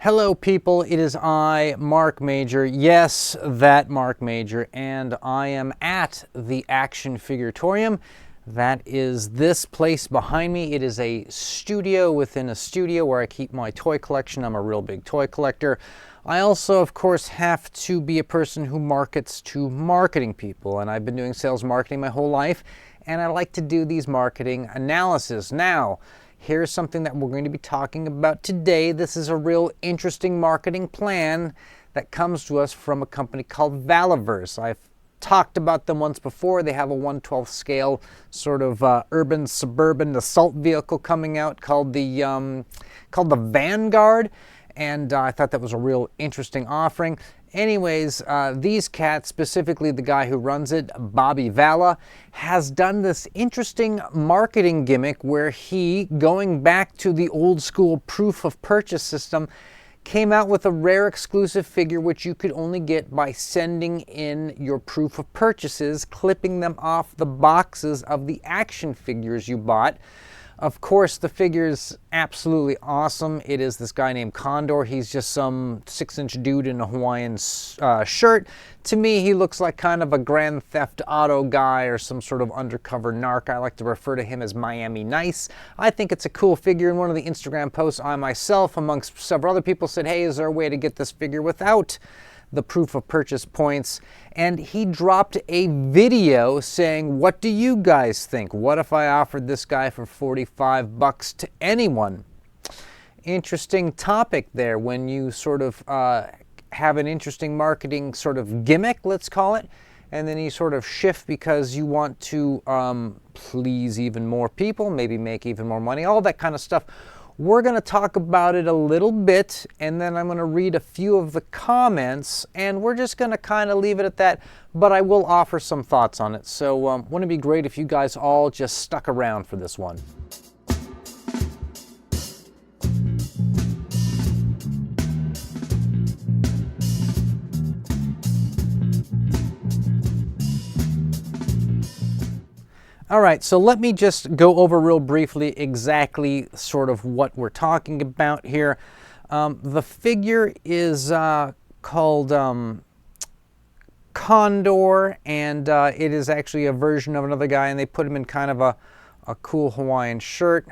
Hello people, it is I, Mark Major, yes, that Mark Major, and I am at the Action Figuratorium. That is this place behind me. It is a studio within a studio where I keep my toy collection. I'm a real big toy collector. I also, of course, have to be a person who markets to marketing people, and I've been doing sales marketing my whole life, and I like to do these marketing analysis. Now, here's something that we're going to be talking about today. This is a real interesting marketing plan that comes to us from a company called Valaverse. I've talked about them once before. They have a 1/12 scale sort of urban suburban assault vehicle coming out called the Vanguard, and I thought that was a real interesting offering. Anyways, these cats, specifically the guy who runs it, Bobby Vala, has done this interesting marketing gimmick where he, going back to the old school proof of purchase system, came out with a rare exclusive figure which you could only get by sending in your proof of purchases, clipping them off the boxes of the action figures you bought. Of course, the figure's absolutely awesome. It is this guy named Condor. He's just some 6-inch dude in a Hawaiian shirt. To me, he looks like kind of a Grand Theft Auto guy or some sort of undercover narc. I like to refer to him as Miami Nice. I think it's a cool figure. In one of the Instagram posts, I myself, amongst several other people, said, hey, is there a way to get this figure without the proof of purchase points? And he dropped a video saying, what do you guys think? What if I offered this guy for 45 bucks to anyone? Interesting topic there when you sort of have an interesting marketing sort of gimmick, let's call it, and then you sort of shift because you want to please even more people, maybe make even more money, all that kind of stuff. We're going to talk about it a little bit, and then I'm going to read a few of the comments, and we're just going to kind of leave it at that, but I will offer some thoughts on it. So wouldn't it be great if you guys all just stuck around for this one? All right, so let me just go over real briefly exactly sort of what we're talking about here. The figure is called Condor, and it is actually a version of another guy, and they put him in kind of a cool Hawaiian shirt.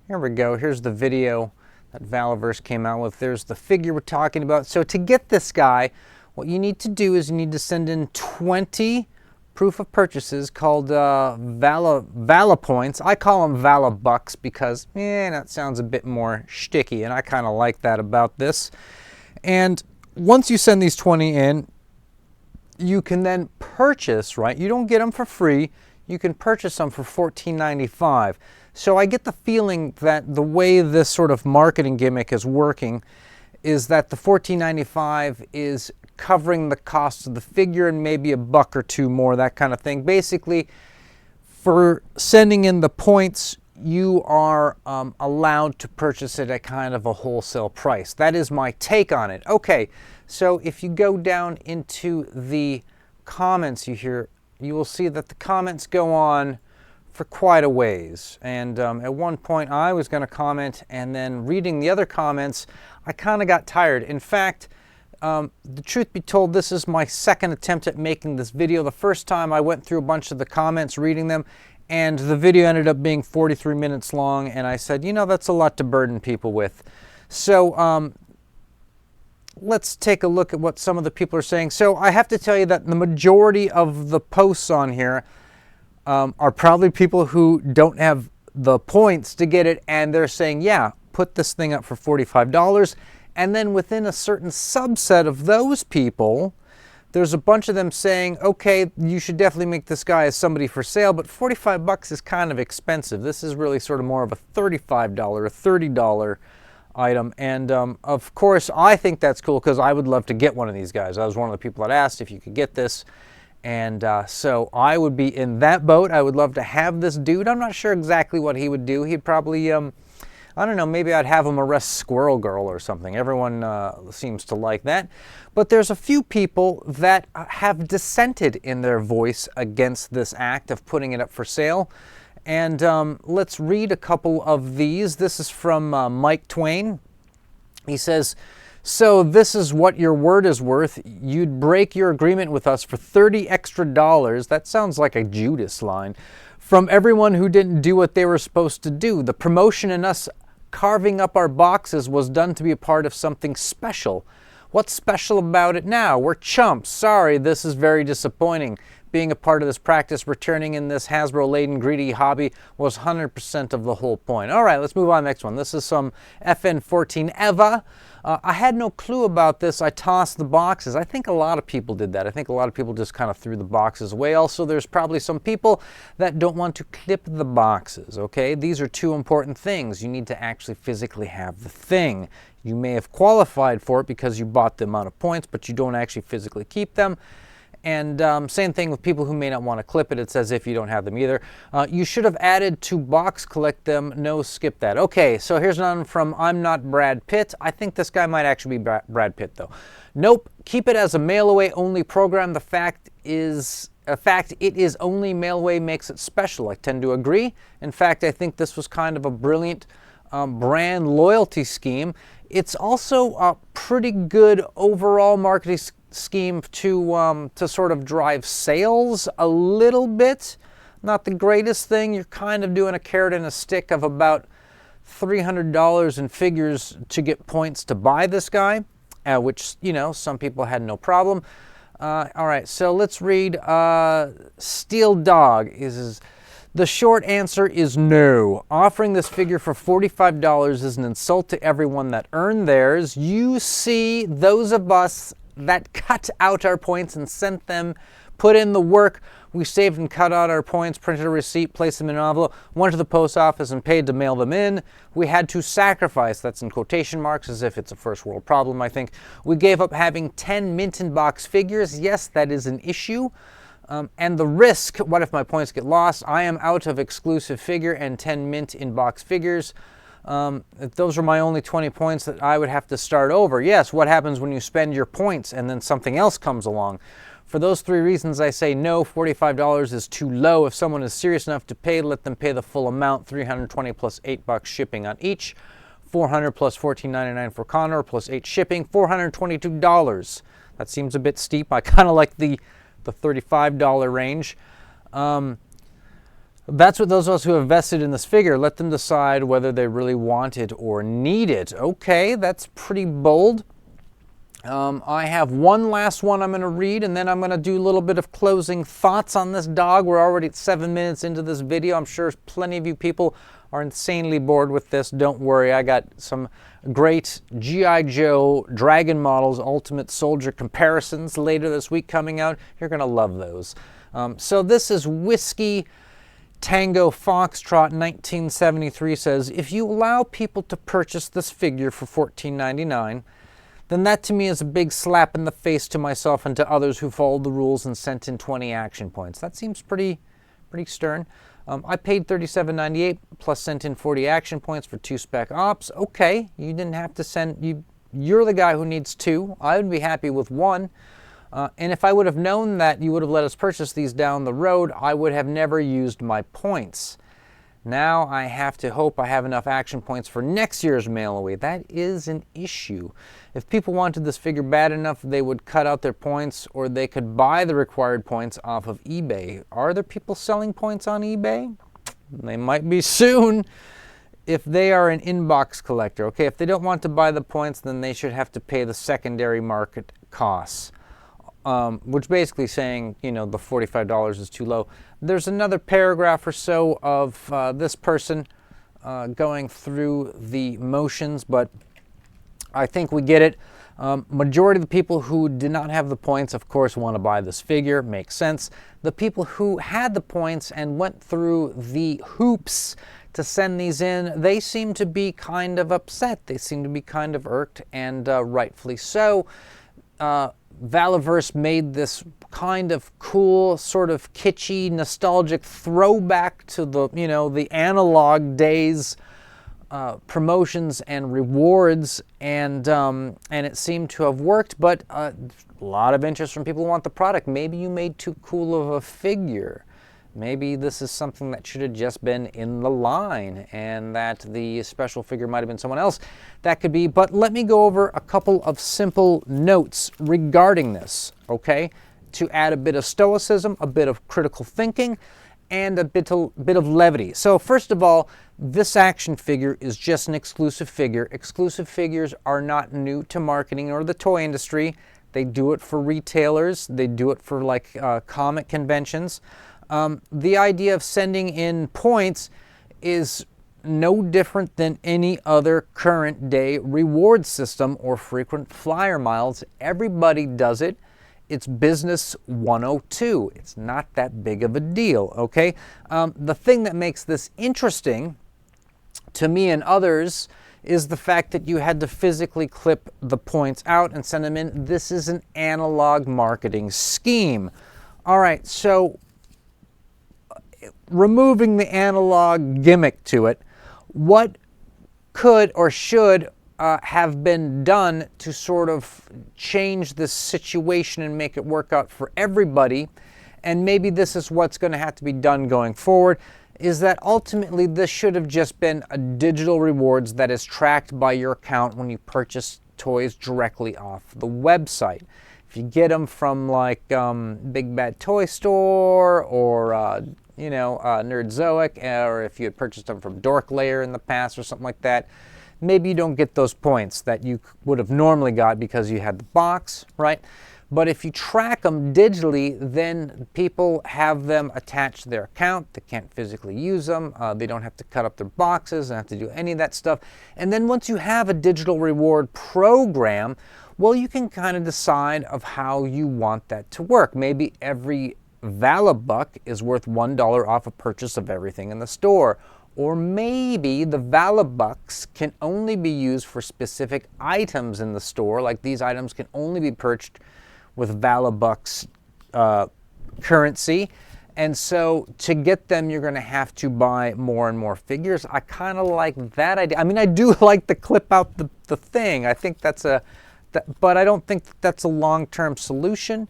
Here we go. Here's the video that Valaverse came out with. There's the figure we're talking about. So to get this guy, what you need to do is you need to send in 20 proof of purchases called Vala points. I call them Vala bucks because that sounds a bit more shticky, and I kind of like that about this. And once you send these 20 in, you can then purchase, right? You don't get them for free. You can purchase them for $14.95. So I get the feeling that the way this sort of marketing gimmick is working is that the $14.95 is covering the cost of the figure and maybe a buck or two more, that kind of thing. Basically, for sending in the points, you are allowed to purchase it at kind of a wholesale price. That is my take on it. Okay, so if you go down into the comments you will see that the comments go on for quite a ways. And at one point I was going to comment, and then reading the other comments, I kind of got tired. In fact, the truth be told, this is my second attempt at making this video. The first time I went through a bunch of the comments, reading them, and the video ended up being 43 minutes long, and I said, you know, that's a lot to burden people with. So let's take a look at what some of the people are saying. So I have to tell you that the majority of the posts on here are probably people who don't have the points to get it, and they're saying, yeah, put this thing up for $45. And then within a certain subset of those people, there's a bunch of them saying, okay, you should definitely make this guy as somebody for sale, but 45 bucks is kind of expensive. This is really sort of more of a $35, a $30 item. And of course, I think that's cool because I would love to get one of these guys. I was one of the people that asked if you could get this. And so I would be in that boat. I would love to have this dude. I'm not sure exactly what he would do. He'd probably I don't know, maybe I'd have him arrest Squirrel Girl or something. Everyone seems to like that. But there's a few people that have dissented in their voice against this act of putting it up for sale. And let's read a couple of these. This is from Mike Twain. He says, so this is what your word is worth. You'd break your agreement with us for $30 extra. That sounds like a Judas line. From everyone who didn't do what they were supposed to do. The promotion and us carving up our boxes was done to be a part of something special. What's special about it now? We're chumps. Sorry, this is very disappointing. Being a part of this practice, returning in this Hasbro-laden, greedy hobby was 100% of the whole point. All right, let's move on to the next one. This is some FN14 Eva. I had no clue about this. I tossed the boxes. I think a lot of people did that. I think a lot of people just kind of threw the boxes away. Also, there's probably some people that don't want to clip the boxes, okay? These are two important things. You need to actually physically have the thing. You may have qualified for it because you bought the amount of points, but you don't actually physically keep them. And same thing with people who may not want to clip it. It's as if you don't have them either. You should have added to box collect them. No, skip that. Okay, so here's one from I'm Not Brad Pitt. I think this guy might actually be Brad Pitt, though. Nope, keep it as a mail-away only program. The fact it is only mail-away makes it special. I tend to agree. In fact, I think this was kind of a brilliant brand loyalty scheme. It's also a pretty good overall marketing scheme to sort of drive sales a little bit. Not the greatest thing. You're kind of doing a carrot and a stick of about $300 in figures to get points to buy this guy, which, you know, some people had no problem. All right, so let's read Steel Dog. The short answer is no. Offering this figure for $45 is an insult to everyone that earned theirs. You see, those of us that cut out our points and sent them, put in the work. We saved and cut out our points, printed a receipt, placed them in an envelope, went to the post office and paid to mail them in. We had to sacrifice, that's in quotation marks, as if it's a first world problem, I think. We gave up having 10 mint in box figures. Yes, that is an issue. And the risk, what if my points get lost? I am out of exclusive figure and 10 mint in box figures. If those are my only 20 points that I would have to start over. Yes, what happens when you spend your points and then something else comes along? For those three reasons, I say no, $45 is too low. If someone is serious enough to pay, let them pay the full amount, $320 plus $8 shipping on each, $400 plus $14.99 for Condor plus 8 shipping, $422. That seems a bit steep. I kind of like the $35 range. That's what those of us who have invested in this figure, let them decide whether they really want it or need it. Okay, that's pretty bold. I have one last one I'm going to read, and then I'm going to do a little bit of closing thoughts on this dog. We're already at 7 minutes into this video. I'm sure plenty of you people are insanely bored with this. Don't worry, I got some great G.I. Joe Dragon Models Ultimate Soldier comparisons later this week coming out. You're going to love those. So this is Whiskey Tango Foxtrot 1973 says, if you allow people to purchase this figure for $14.99, then that to me is a big slap in the face to myself and to others who followed the rules and sent in 20 action points. That seems pretty stern. I paid $37.98 plus sent in 40 action points for 2 spec ops. Okay, you didn't have to send, you're the guy who needs 2. I would be happy with 1. And if I would have known that you would have let us purchase these down the road, I would have never used my points. Now I have to hope I have enough action points for next year's mail away. That is an issue. If people wanted this figure bad enough, they would cut out their points, or they could buy the required points off of eBay. Are there people selling points on eBay? They might be soon. If they are an inbox collector, okay, if they don't want to buy the points, then they should have to pay the secondary market costs. Which basically saying, you know, the $45 is too low. There's another paragraph or so of this person going through the motions, but I think we get it. Majority of the people who did not have the points, of course, want to buy this figure. Makes sense. The people who had the points and went through the hoops to send these in, they seem to be kind of upset. They seem to be kind of irked, and rightfully so. Valaverse made this kind of cool, sort of kitschy, nostalgic throwback to the, you know, the analog days promotions and rewards, and it seemed to have worked, but a lot of interest from people who want the product. Maybe you made too cool of a figure. Maybe this is something that should have just been in the line and that the special figure might have been someone else. That could be, but let me go over a couple of simple notes regarding this, okay? To add a bit of stoicism, a bit of critical thinking, and a bit of levity. So first of all, this action figure is just an exclusive figure. Exclusive figures are not new to marketing or the toy industry. They do it for retailers. They do it for like comic conventions. The idea of sending in points is no different than any other current day reward system or frequent flyer miles. Everybody does it. It's business 102. It's not that big of a deal, okay? The thing that makes this interesting to me and others is the fact that you had to physically clip the points out and send them in. This is an analog marketing scheme. All right, so removing the analog gimmick to it, what could or should have been done to sort of change this situation and make it work out for everybody, and maybe this is what's going to have to be done going forward, is that ultimately this should have just been a digital rewards that is tracked by your account when you purchase toys directly off the website. If you get them from like Big Bad Toy Store or Nerdzoic, or if you had purchased them from Dork Layer in the past or something like that, maybe you don't get those points that you would have normally got because you had the box, right? But if you track them digitally, then people have them attached to their account. They can't physically use them. They don't have to cut up their boxes. They don't have to do any of that stuff. And then once you have a digital reward program, well, you can kind of decide of how you want that to work. Maybe every Valabuck is worth $1 off a purchase of everything in the store. Or maybe the Valabucks can only be used for specific items in the store, like these items can only be purchased with Valabucks currency. And so to get them, you're going to have to buy more and more figures. I kind of like that idea. I mean, I do like the clip out the thing. I think that's but I don't think that's a long-term solution.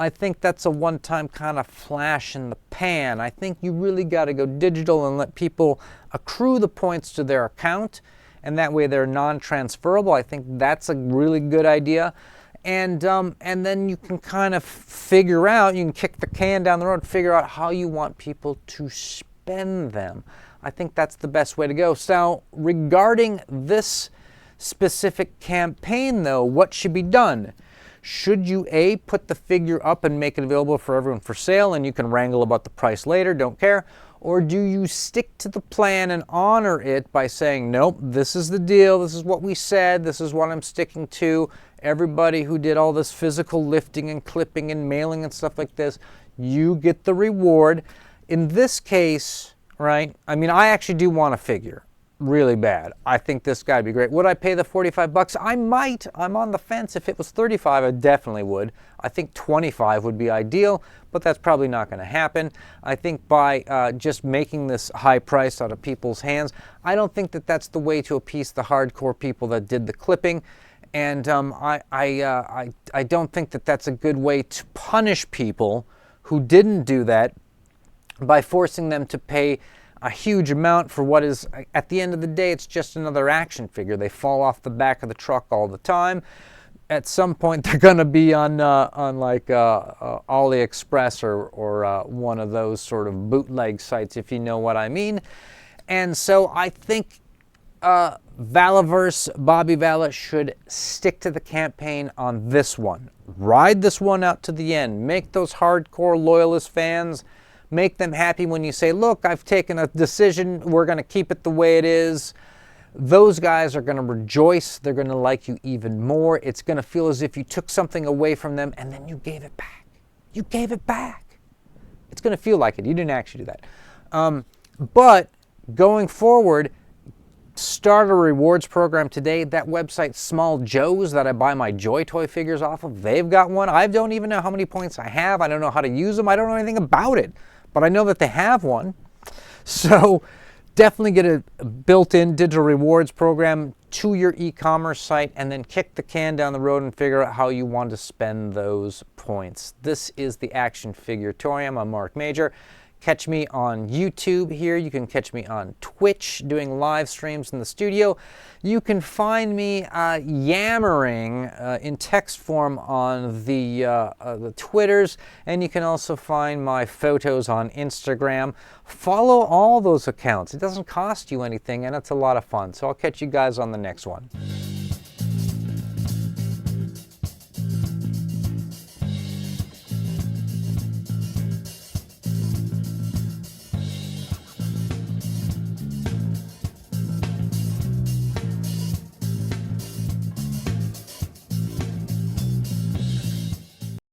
I think that's a one-time kind of flash in the pan. I think you really got to go digital and let people accrue the points to their account, and that way they're non-transferable. I think that's a really good idea. And then you can kind of figure out, you can kick the can down the road, figure out how you want people to spend them. I think that's the best way to go. So regarding this specific campaign, though, what should be done? Should you A, put the figure up and make it available for everyone for sale and you can wrangle about the price later, don't care? Or do you stick to the plan and honor it by saying, nope, this is the deal, this is what we said, this is what I'm sticking to. Everybody who did all this physical lifting and clipping and mailing and stuff like this, you get the reward. In this case, right, I mean, I actually do want a figure. Really bad. I think this guy would be great. Would I pay the $45? I might. I'm on the fence. If it was $35, I definitely would. I think $25 would be ideal, but that's probably not going to happen. I think by just making this high price out of people's hands, I don't think that that's the way to appease the hardcore people that did the clipping. And I don't think that that's a good way to punish people who didn't do that by forcing them to pay a huge amount for what is, at the end of the day, it's just another action figure. They fall off the back of the truck all the time. At some point, they're going to be on like AliExpress or one of those sort of bootleg sites, if you know what I mean. And so I think Valaverse, Bobby Vala should stick to the campaign on this one. Ride this one out to the end. Make those hardcore loyalist fans, make them happy when you say, look, I've taken a decision, we're going to keep it the way it is. Those guys are going to rejoice. They're going to like you even more. It's going to feel as if you took something away from them and then you gave it back. You gave it back. It's going to feel like it. You didn't actually do that. But going forward, start a rewards program today. That website, Small Joe's, that I buy my Joy Toy figures off of, they've got one. I don't even know how many points I have. I don't know how to use them. I don't know anything about it. But I know that they have one. So definitely get a built-in digital rewards program to your e-commerce site and then kick the can down the road and figure out how you want to spend those points. This is the Action Figuratorium. I'm Mark Major. catch me on YouTube here. You can catch me on Twitch doing live streams in the studio. You can find me yammering in text form on the Twitters, and you can also find my photos on Instagram. Follow all those accounts. It doesn't cost you anything, and it's a lot of fun. So I'll catch you guys on the next one.